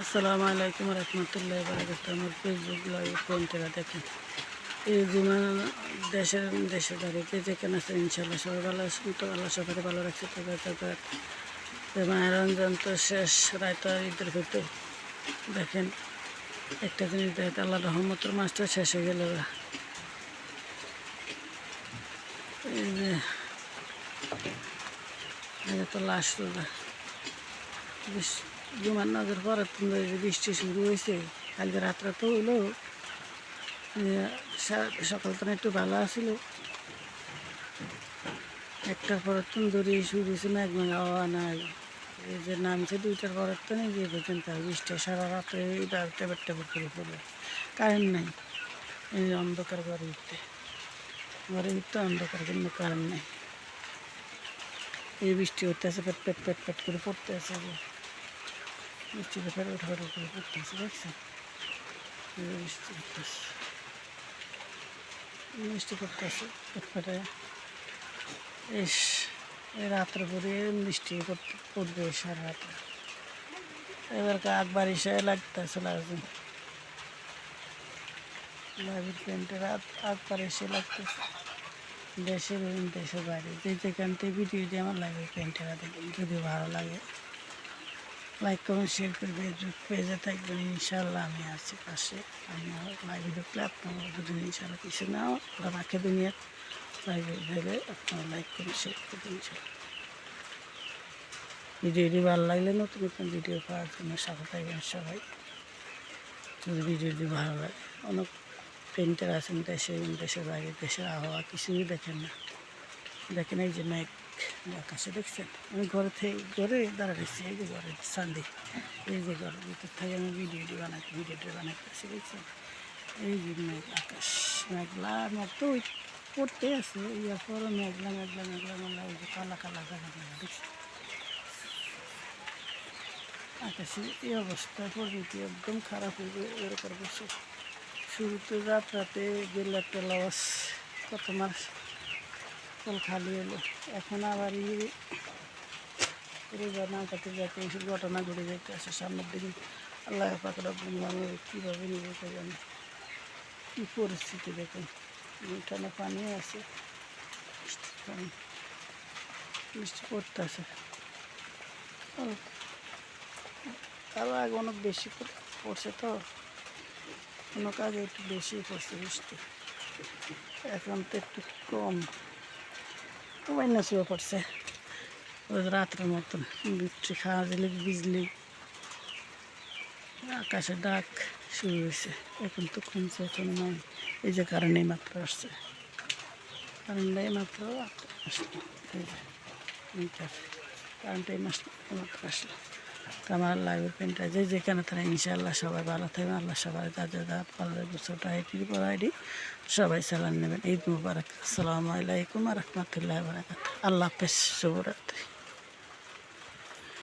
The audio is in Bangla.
আসসালামু আলাইকুম রহমতুল্লাহ বারাকাত। আমার ফেসবুক লাইভ পয়েন্টেরা দেখেন এই জুমা দেশের দেশে বাড়িতে যেখানে আছে ইনশাল্লাহ সবাই ভালো আছেন। তো আল্লাহ সবাই ভালো রাখছে। তবে মায়ের রমজান তো শেষ, রায়তো ঈদের ভিতর দেখেন একটা জিনিস দেখে আল্লাহ রহমতের মাসটা শেষ হয়ে গেল। এই যে তো লাশ জুমার নাজের পরে বৃষ্টি শুরু হয়েছে। কালকে রাত্রে তো হইলো, সকাল তো একটু ভালো আছিল, একটার পরের তো দড়ি শুরু হয়েছে না, একদম হাওয়া নাই। এই যে নামছে 2টার পরের তো নেই যে পর্যন্ত বৃষ্টি সারা রাত্রে এইবার টেবার টেবার করে পড়ে। কারেন্ট নাই, এই অন্ধকার ঘরে উঠতে অন্ধকার, কিন্তু কারেন্ট নেই। এই বৃষ্টি হইতেছে, পেট পেট পেট পেট করে পড়তে আছে, যে বৃষ্টিতে ফের উঠে করে পড়তেছে, দেখছেন বৃষ্টি হইতেছে, বৃষ্টি করতেছে পেট পেটে। এই রাত্রে পরে বৃষ্টি পড়বে সারা রাত্রে। এবার কাক বারিশে লাগতেছে, লাগছে লাইভের প্যান্টে রাত আগ বারিশে লাগতেছে। দেশের বাইরে যেখান থেকে ভিডিও দিয়ে আমার লাইভের প্যান্টেরা দেখবেন। যদি ভালো লাগে লাইক কমেন্ট শেয়ার করে ফেসবুক পেজে থাকবেন। ইনশাল্লাহ আমি আছি পাশে। আমি লাইভে ঢুকলে আপনারা যদি ইনশাল্লাহ কিছু না রাখে দুনিয়ার লাইভে ভেবে আপনারা লাইক করে শেয়ার করবেন। ভিডিওটি ভালো লাগলে নতুন নতুন ভিডিও পাওয়ার জন্য সাথে থাকবেন সবাই। যদি ভিডিওটি ভালো লাগে, অনেক পেন্টার আছেন দেশের বাইরে, দেশের আবহাওয়া কিছুই দেখেন না। দেখেন এই যে মেঘ আকাশে, দেখছেন? আমি ঘরে দাঁড়াচ্ছি, এই যে ঘরের সান্দি, এই যে ঘরের ভিতর থেকে আমি ভিডিওটি বানাইতেছি, দেখছেন? এই যে মেঘ আকাশ, মেঘলা মেঘ তো ওই পড়তে আছে, ইয়ার পরে মেঘলা এই যে কালা কালা জায়গা দেখছি আকাশে। এই অবস্থায় প্রকৃতি একদম খারাপ হয়ে এরকম বছর শুরুতে রাতে গেলে একটা লস, কত মাস কল খালি হলো। এখন আবার নামটাতে যাতে এইসব ঘটনা ঘটে যেতে আসে সামনের দিন। আল্লাহ পাকড়া মানে কীভাবে নিবে কে জানে, কী পরিস্থিতি দেখেন। উঠানে পানি আছে, বৃষ্টি পড়তেছে, আরও আগে অনেক বেশি পড়ছে, তো অনেক আগে একটু বেশি পড়ছে বৃষ্টি, এখন তো একটু কম। না শুয়ে পড়ছে ওই রাত্রের মতন বৃষ্টি, খাওয়া দিলে বিজলি, আকাশে ডাক শুরু হয়েছে। এখন তো কমছে, এখন নাই। এই যে কারেন্ট মাত্র আসছে, কারেন্ট মাত্র আসলো, এই যে মিটার কারেন্ট মাত্র আসলো। তো আমার লাইভের পেনটা যেখানে তারা ইনশাআল্লাহ সবাই ভালো থাকবেন। আল্লাহ সবাই যা পাল্লা ছোটো আইডি বড় আইডি সবাই চালান নেবেন। ঈদ মুবারক। আসসালামু আলাইকুম রহমতুল্লাহ বারাকাতুহু। আল্লাহ হাফেজ, শুভরাত্রি।